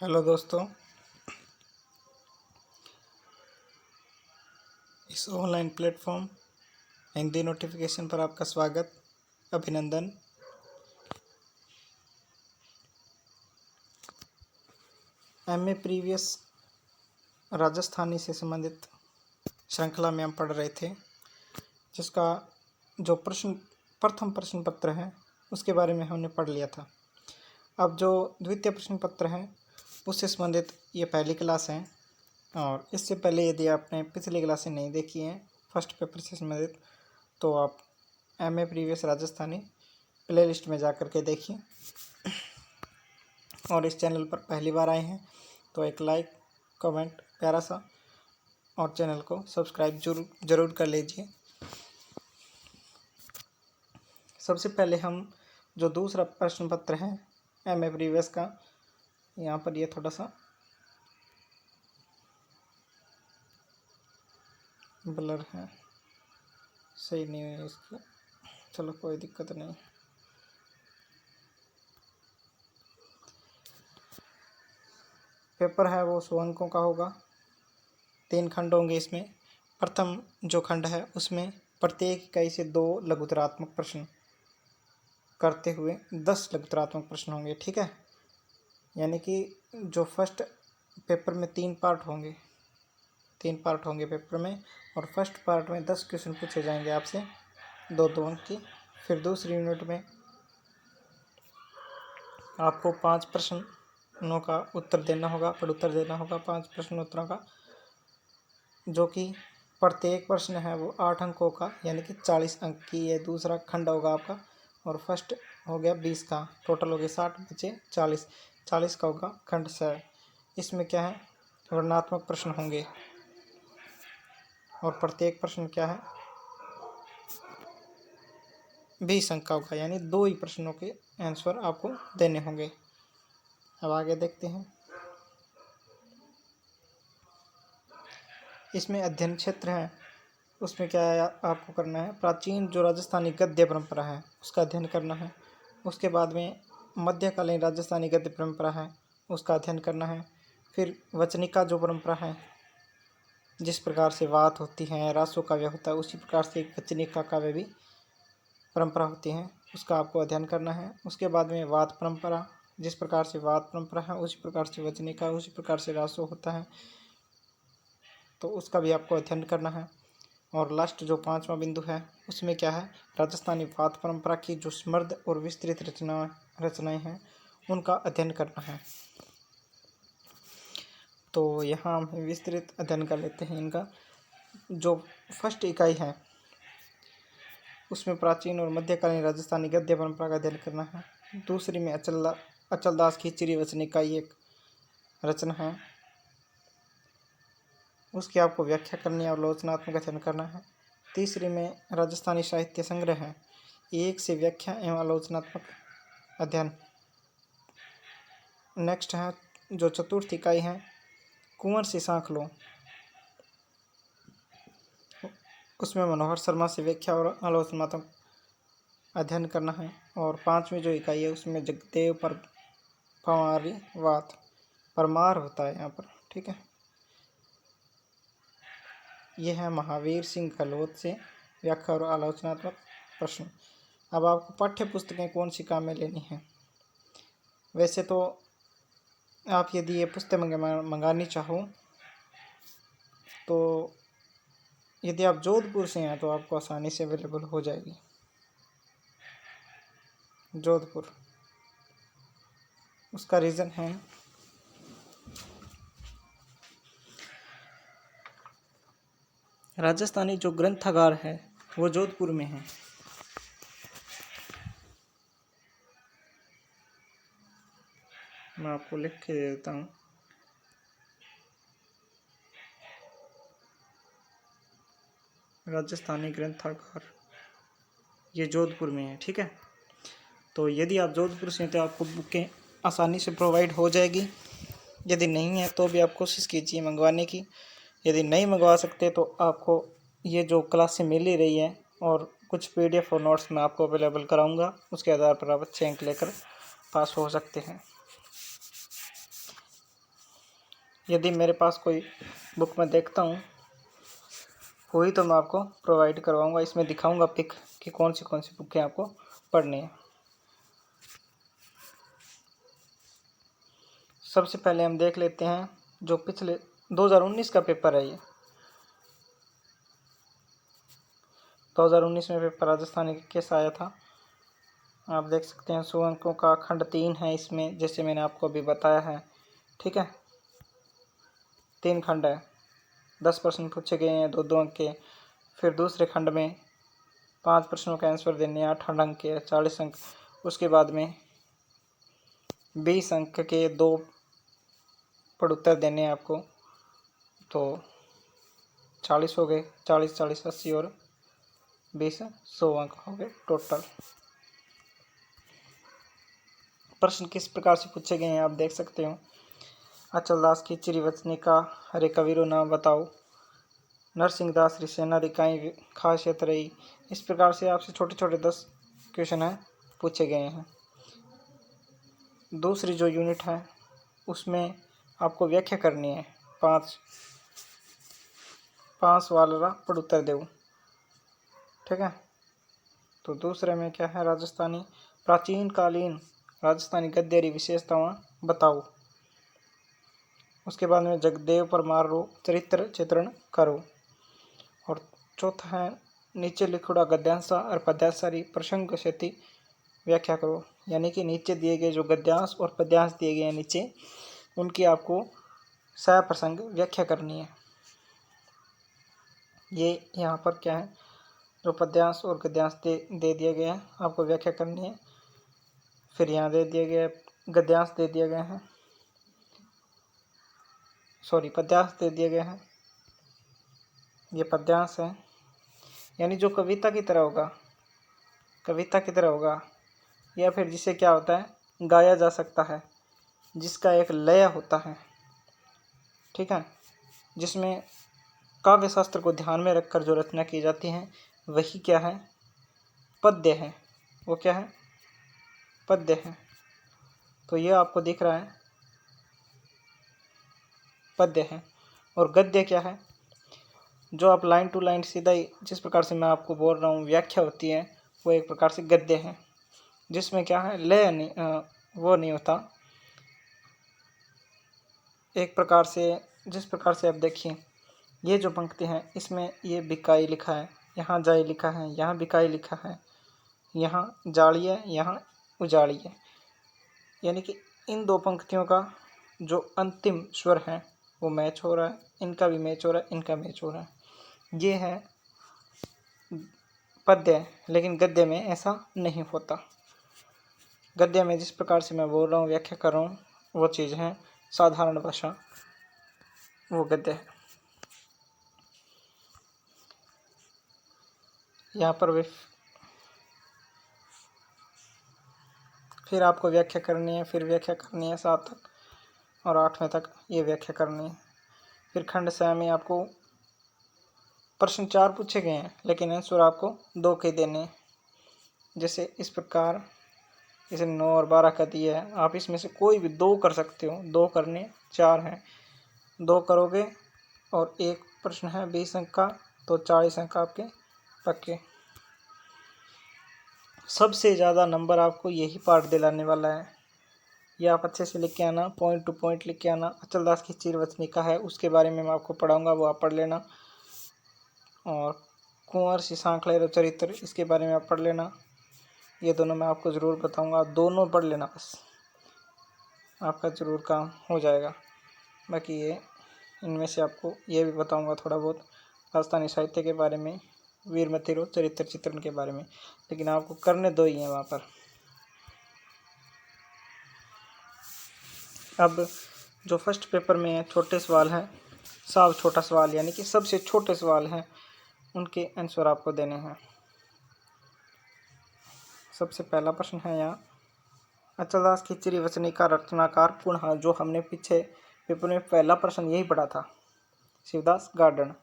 Hello दोस्तों, इस online platform Hindi notification पर आपका स्वागत, अभिनंदन। एमए प्रीवियस राजस्थानी से संबंधित श्रृंखला में हम पढ़ रहे थे, जिसका जो प्रथम प्रश्न पत्र है उसके बारे में हमने पढ़ लिया था। अब जो द्वितीय प्रश्न पत्र है उससे संबंधित ये पहली क्लास है, और इससे पहले यदि आपने पिछली क्लासें नहीं देखी हैं फर्स्ट पेपर से संबंधित, तो आप एमए प्रीवियस राजस्थानी प्लेलिस्ट में जा कर के देखिए। और इस चैनल पर पहली बार आए हैं तो एक लाइक कमेंट प्यारा सा और चैनल को सब्सक्राइब जरूर कर लीजिए। सबसे पहले हम जो दूसरा प्रश्न पत्र है एमए प्रीवियस का, यहाँ पर ये थोड़ा सा ब्लर है, सही नहीं है इसकी, चलो कोई दिक्कत नहीं। पेपर है वो 100 अंकों का होगा, 3 खंड होंगे इसमें। प्रथम जो खंड है उसमें प्रत्येक इकाई से 2 लघुत्तरात्मक प्रश्न करते हुए 10 लघुत्तरात्मक प्रश्न होंगे, ठीक है। यानी कि जो फर्स्ट पेपर में 3 पार्ट होंगे पेपर में, और फर्स्ट पार्ट में 10 क्वेश्चन पूछे जाएंगे आपसे 2-2 अंक की। फिर दूसरी यूनिट में आपको 5 प्रश्नों का उत्तर देना होगा, प्रत्युत्तर देना होगा 5 प्रश्नोत्तरों का, जो कि प्रत्येक प्रश्न है वो 8 अंकों का, यानी कि 40 अंक की ये दूसरा खंड होगा आपका। और फर्स्ट हो गया 20 का, टोटल हो गया 60 बचे 40 का होगा खंड से। इसमें क्या है, वर्णनात्मक प्रश्न होंगे, और प्रत्येक प्रश्न क्या है 20 अंक का होगा, यानी 2 ही प्रश्नों के आंसर आपको देने होंगे। अब आगे देखते हैं। इसमें अध्ययन क्षेत्र है, उसमें क्या है आपको करना है, प्राचीन जो राजस्थानी गद्य परंपरा है उसका अध्ययन करना है। उसके बाद में मध्यकालीन राजस्थानी गद्य परंपरा है उसका अध्ययन करना है। फिर वचनिका जो परंपरा है, जिस प्रकार से वात होती है, रासो काव्य होता है, उसी प्रकार से वचनिका काव्य भी परंपरा होती है, उसका आपको अध्ययन करना है। उसके बाद में वात परंपरा, जिस प्रकार से वात परंपरा है उसी प्रकार से वचनिका, उसी प्रकार से रासो होता है, तो उसका भी आपको अध्ययन करना है। और लास्ट जो 5वां बिंदु है उसमें क्या है, राजस्थानी वात परंपरा की जो समृद्ध और विस्तृत रचनाएं हैं उनका अध्ययन करना है। तो यहाँ हम विस्तृत अध्ययन कर लेते हैं इनका। जो फर्स्ट इकाई है उसमें प्राचीन और मध्यकालीन राजस्थानी गद्य परंपरा का अध्ययन करना है। दूसरी में अचलदास की चिरी वचनिका एक रचना है, उसकी आपको व्याख्या करनी है और आलोचनात्मक अध्ययन करना है। तीसरी में राजस्थानी साहित्य संग्रह है, एक से व्याख्या एवं आलोचनात्मक अध्ययन। नेक्स्ट है जो चतुर्थ इकाई है कुंवर से सांख लो, उसमें मनोहर शर्मा से व्याख्या और आलोचनात्मक अध्ययन करना है। और 5वीं जो इकाई है उसमें जगदेव परमारी वात परमार होता है यहाँ पर, ठीक है। यह है महावीर सिंह गहलोत से व्याख्या और आलोचनात्मक प्रश्न। अब आपको पाठ्य पुस्तकें कौन सी काम में लेनी है। वैसे तो आप यदि ये पुस्तक मंगानी चाहो तो यदि आप जोधपुर से हैं तो आपको आसानी से अवेलेबल हो जाएगी। जोधपुर, उसका रीज़न है राजस्थानी जो ग्रंथागार है वो जोधपुर में है। मैं आपको लिख के दे देता हूँ। राजस्थानी ग्रंथागार ये जोधपुर में है, ठीक है। तो यदि आप जोधपुर से हैं तो आपको बुकें आसानी से प्रोवाइड हो जाएगी। यदि नहीं है तो भी आप कोशिश कीजिए मंगवाने की। यदि नहीं मंगवा सकते तो आपको ये जो क्लासें मिल ही रही है और कुछ PDF और नोट्स मैं आपको अवेलेबल कराऊंगा, उसके आधार पर आप अच्छे अंक लेकर पास हो सकते हैं। यदि मेरे पास कोई बुक मैं देखता हूँ हुई तो मैं आपको प्रोवाइड करवाऊँगा। इसमें दिखाऊँगा पिक कि कौन सी बुकें आपको पढ़नी है। सबसे पहले हम देख लेते हैं जो पिछले 2019 का पेपर है। ये 2019 में पेपर राजस्थानी कैसा आया था आप देख सकते हैं। 100 अंकों का खंड 3 है इसमें, जैसे मैंने आपको अभी बताया है। ठीक है, 3 खंड है, 10 प्रश्न पूछे गए हैं 2-2 अंक के। फिर दूसरे खंड में 5 प्रश्नों का आंसर देने 8 अंक के 40 अंक। उसके बाद में 20 अंक के 2 पढ़ उत्तर देने हैं आपको, तो 40 हो गए। 40 40 80 और 20 100 अंक हो गए टोटल। प्रश्न किस प्रकार से पूछे गए हैं आप देख सकते हो। अचलदास की चिरिवचनी का हरे कबीरो नाम बताओ। नरसिंहदास रिसेना दिखाई खासियत रही। इस प्रकार से आपसे छोटे छोटे 10 क्वेश्चन है पूछे गए हैं। दूसरी जो यूनिट है उसमें आपको व्याख्या करनी है। 5 वाला पढ़ उत्तर देव। ठीक है, तो दूसरे में क्या है, राजस्थानी प्राचीन कालीन राजस्थानी गद्य विशेषताएं बताओ। उसके बाद में जगदेव परमार रो चरित्र चित्रण करो। और चौथा है नीचे लिखोड़ा गद्यांश और पद्यांशारी प्रसंग सेति व्याख्या करो। यानी कि नीचे दिए गए जो गद्यांश और पद्यांश दिए गए हैं नीचे, उनकी आपको सह प्रसंग व्याख्या करनी है। ये यहाँ पर क्या है, जो पद्यांश और गद्यांश दे दिए गए हैं आपको व्याख्या करनी है। फिर यहाँ दे दिए गए गद्यांश दे दिए गए हैं, सॉरी पद्यांश दे दिए गए हैं। ये पद्यांश है, यानी जो कविता की तरह होगा, या फिर जिसे क्या होता है गाया जा सकता है, जिसका एक लय होता है। ठीक है, जिसमें काव्य शास्त्र को ध्यान में रखकर जो रचना की जाती है वही क्या है, पद्य है। वो क्या है, पद्य है। तो ये आपको दिख रहा है पद्य है। और गद्य क्या है, जो आप लाइन टू लाइन सीधा ही जिस प्रकार से मैं आपको बोल रहा हूँ व्याख्या होती है, वो एक प्रकार से गद्य है, जिसमें क्या है लय नहीं, वो नहीं होता। एक प्रकार से जिस प्रकार से आप देखिए, ये जो पंक्ति है इसमें ये बिकाई लिखा है, यहाँ जाई लिखा है, यहाँ बिकाई लिखा है, यहाँ जाड़ी है, यहाँ उजाड़ी है। यानी कि इन दो पंक्तियों का जो अंतिम स्वर है वो मैच हो रहा है, इनका भी मैच हो रहा है, इनका मैच हो रहा है। ये है पद्य। लेकिन गद्य में ऐसा नहीं होता। गद्य में जिस प्रकार से मैं बोल रहा हूँ व्याख्या कर रहा हूँ वो चीज़ है साधारण भाषा, वो गद्य है। यहाँ पर वे फिर आपको व्याख्या करनी है, फिर व्याख्या करनी है 7 तक और 8वें तक ये व्याख्या करनी है। फिर खंड 6 में आपको प्रश्न 4 पूछे गए हैं, लेकिन आंसर आपको 2 के देने हैं। जैसे इस प्रकार, इसे 9 और 12 का दिया है, आप इसमें से कोई भी 2 कर सकते हो। 2 करने 4 हैं, 2 करोगे और एक प्रश्न है 20 अंक का, तो 40 अंक आपके पक्के। सबसे ज़्यादा नंबर आपको यही पार्ट दिलाने वाला है। ये आप अच्छे से लिख के आना, पॉइंट टू पॉइंट लिख के आना। अचलदास की चिरवचनिका है, उसके बारे में मैं आपको पढ़ाऊँगा, वो आप पढ़ लेना। और कुंवर सिसांखलेर चरित्र, इसके बारे में आप पढ़ लेना। ये दोनों मैं आपको ज़रूर बताऊँगा, दोनों पढ़ लेना, बस आपका ज़रूर काम हो जाएगा। बाकी ये इनमें से आपको ये भी बताऊँगा थोड़ा बहुत राजस्थानी साहित्य के बारे में, वीरमती रो चरित्र चित्रण के बारे में, लेकिन आपको करने 2 ही हैं वहाँ पर। अब जो फर्स्ट पेपर में है छोटे सवाल हैं, साव छोटा सवाल, यानी कि सबसे छोटे सवाल हैं, उनके आंसर आपको देने हैं। सबसे पहला प्रश्न है यहाँ, अचलदास की चिरवचनी का रचनाकार पुनः, जो हमने पीछे पेपर में पहला प्रश्न यही पढ़ा था, शिवदास गार्डन।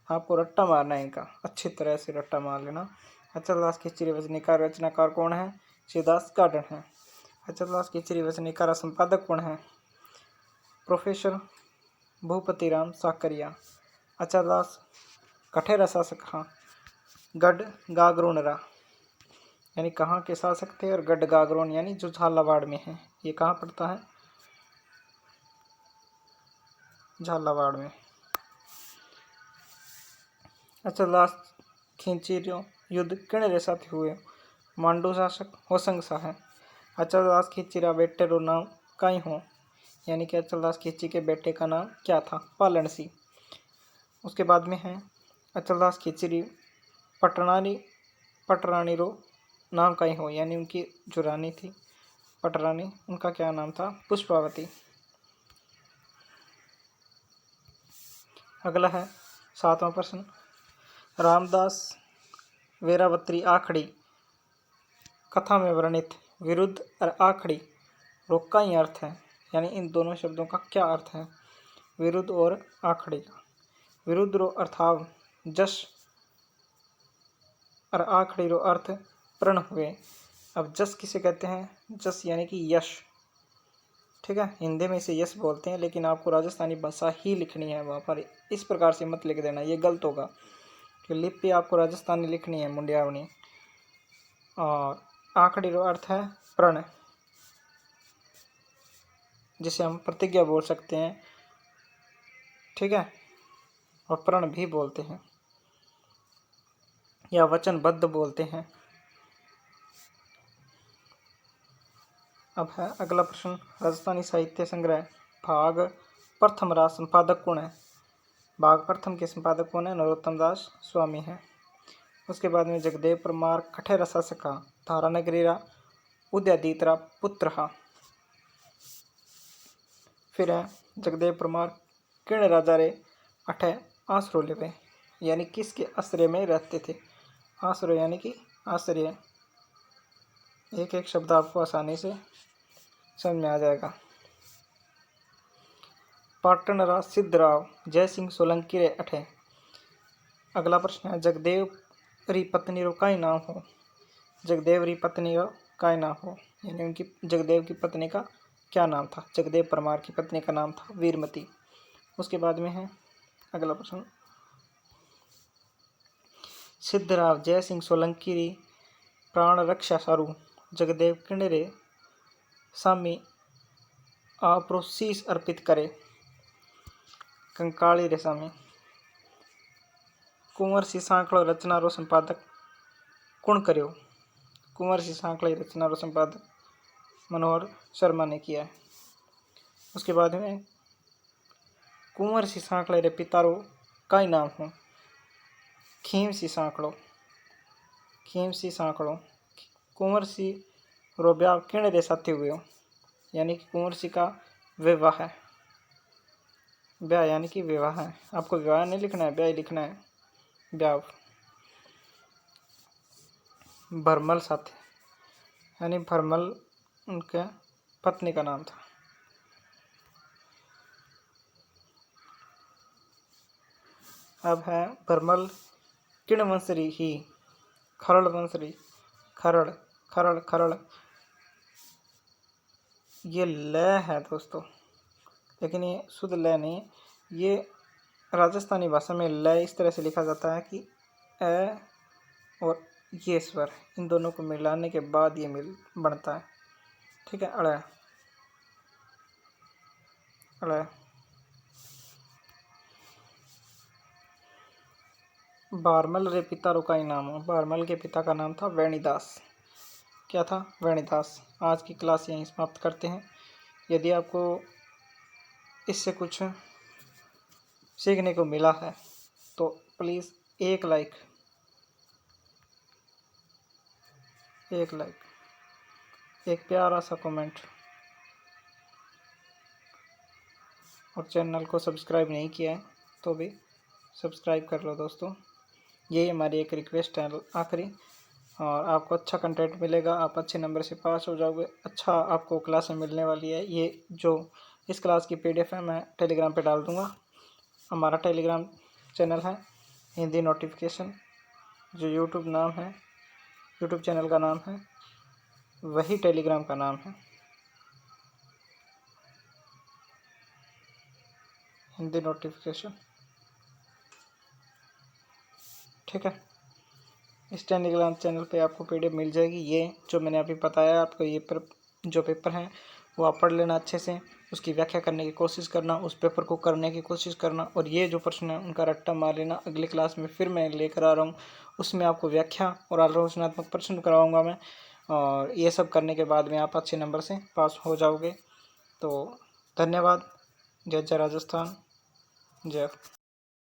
आपको रट्टा मारना है इनका, अच्छी तरह से रट्टा मार लेना। अचलदास की चिरवचनी का रचनाकार कौन है, शिवदास गार्डन है। अचलदास की चिरवचनी का संपादक कौन है, प्रोफेसर भूपति राम साकरिया। अचरदास कठे रसा सखा। गढ़ गागरोनरा यानी कहाँ के शासक थे, और गढ़ गागरोन यानी जो झालावाड़ में है। ये कहाँ पड़ता है? झालावाड़ में। अचरदास खिंचीरियो युद्ध किणरे साथ हुए। मांडू शासक होसंग शाह है। अचरदास खिंचीरा बेटे रो नाम काई हो, यानी कि अचरदास खिंची के बेटे का नाम क्या था? पालन सिंह। उसके बाद में है अचरदास खिचरी पटरानी रो नाम काई हो, यानी उनकी जो रानी थी पटरानी, उनका क्या नाम था? पुष्पावती। अगला है 7वां प्रश्न। रामदास वेरावत्री आखड़ी कथा में वर्णित विरुद्ध और आखड़ी रो कई अर्थ है, यानी इन दोनों शब्दों का क्या अर्थ है? विरुद्ध और आखड़ी का। विरुद्ध रो अर्थाव जस और आखड़ी रो अर्थ प्रण हुए। अब जस किसे कहते हैं? जस यानी कि यश, ठीक है। हिंदी में इसे यश बोलते हैं, लेकिन आपको राजस्थानी भाषा ही लिखनी है वहाँ पर। इस प्रकार से मत लिख देना, ये गलत होगा कि लिपि आपको राजस्थानी लिखनी है, मुंडियावनी। और आखड़ी रो अर्थ है प्रण, जिसे हम प्रतिज्ञा बोल सकते हैं, ठीक है, और प्रण भी बोलते हैं या वचनबद्ध बोलते हैं। अब है अगला प्रश्न। राजस्थानी साहित्य संग्रह भाग प्रथम रा संपादक कौन है? भाग प्रथम के संपादक कौन है? नरोत्तम दास स्वामी है। उसके बाद में जगदेव परमार कठे रसा सका। धारा नगरी रा उदयादित रा पुत्र हा। फिर है जगदेव परमार किण राजा रे अठे आश्रो लेवे, यानी किसके आश्रय में रहते थे? आश्रय यानी कि आश्रय। एक एक शब्द आपको आसानी से समझ में आ जाएगा। पाटन रा सिद्धराव जय सिंह सोलंकी रे अठे। अगला प्रश्न है जगदेव री पत्नी रो काई नाम हो? जगदेव री पत्नी रो काई नाम हो, यानी उनकी जगदेव की पत्नी का क्या नाम था? जगदेव परमार की पत्नी का नाम था वीरमती। उसके बाद में है अगला प्रश्न। सिद्धराव जय सिंह सोलंकी री प्राण रक्षा सारू जगदेव किणरे सामी आपरो शीश अर्पित करे। कंकाली रे सामी। कुंवर सिंह सांकड़ो रचना रो संपादक कौन कर्यो? कुंवर सिंह सांकड़ो रचना रो संपादक मनोहर शर्मा ने किया है। उसके बाद में कुंवर सिंह सांकड़े रे पिता रो काई नाम हो? खीम सिंह सांकड़ो। खीम सिंह सांकड़ो। कुंवर सिंह रो ब्याह किण रे साथे हुए, यानी कि कुंवर सिंह का विवाह है। ब्याह यानी कि विवाह है, आपको विवाह नहीं लिखना है, ब्याह लिखना है। ब्याह भरमल साथे, यानी भरमल उनके पत्नी का नाम था। अब है भरमल किण वंशरी ही खरड़ वंशरी। खरड़ खरड़ खरड़ ये ल है दोस्तों, लेकिन ये शुद्ध ल नहीं है। ये राजस्थानी भाषा में ल इस तरह से लिखा जाता है कि अ और ये स्वर, इन दोनों को मिलाने के बाद ये मिल बनता है, ठीक है। अड़ अड़। बारमल रे पिता रो काई नाम हो? बारमल के पिता का नाम था वेणीदास। क्या था? वेणीदास। आज की क्लास यहीं समाप्त करते हैं। यदि आपको इससे कुछ सीखने को मिला है तो प्लीज़ एक लाइक एक प्यारा सा कमेंट, और चैनल को सब्सक्राइब नहीं किया है तो भी सब्सक्राइब कर लो दोस्तों। यही हमारी एक रिक्वेस्ट है आखिरी, और आपको अच्छा कंटेंट मिलेगा, आप अच्छे नंबर से पास हो जाओगे। अच्छा आपको क्लास में मिलने वाली है। ये जो इस क्लास की PDF है मैं टेलीग्राम पे डाल दूँगा। हमारा टेलीग्राम चैनल है हिंदी नोटिफिकेशन, जो यूट्यूब चैनल का नाम है वही टेलीग्राम का नाम है, हिंदी नोटिफिकेशन। ठीक है, इस टेलीग्राम चैनल पे आपको PDF मिल जाएगी। ये जो मैंने अभी बताया आपको, ये जो पेपर है वो आप पढ़ लेना अच्छे से, उसकी व्याख्या करने की कोशिश करना, उस पेपर को करने की कोशिश करना, और ये जो प्रश्न है उनका रट्टा मार लेना। अगली क्लास में फिर मैं लेकर आ रहा हूँ, उसमें आपको व्याख्या और आलोचनात्मक प्रश्न करवाऊँगा मैं, और ये सब करने के बाद में आप अच्छे नंबर से पास हो जाओगे। तो धन्यवाद। जय जय राजस्थान, जय।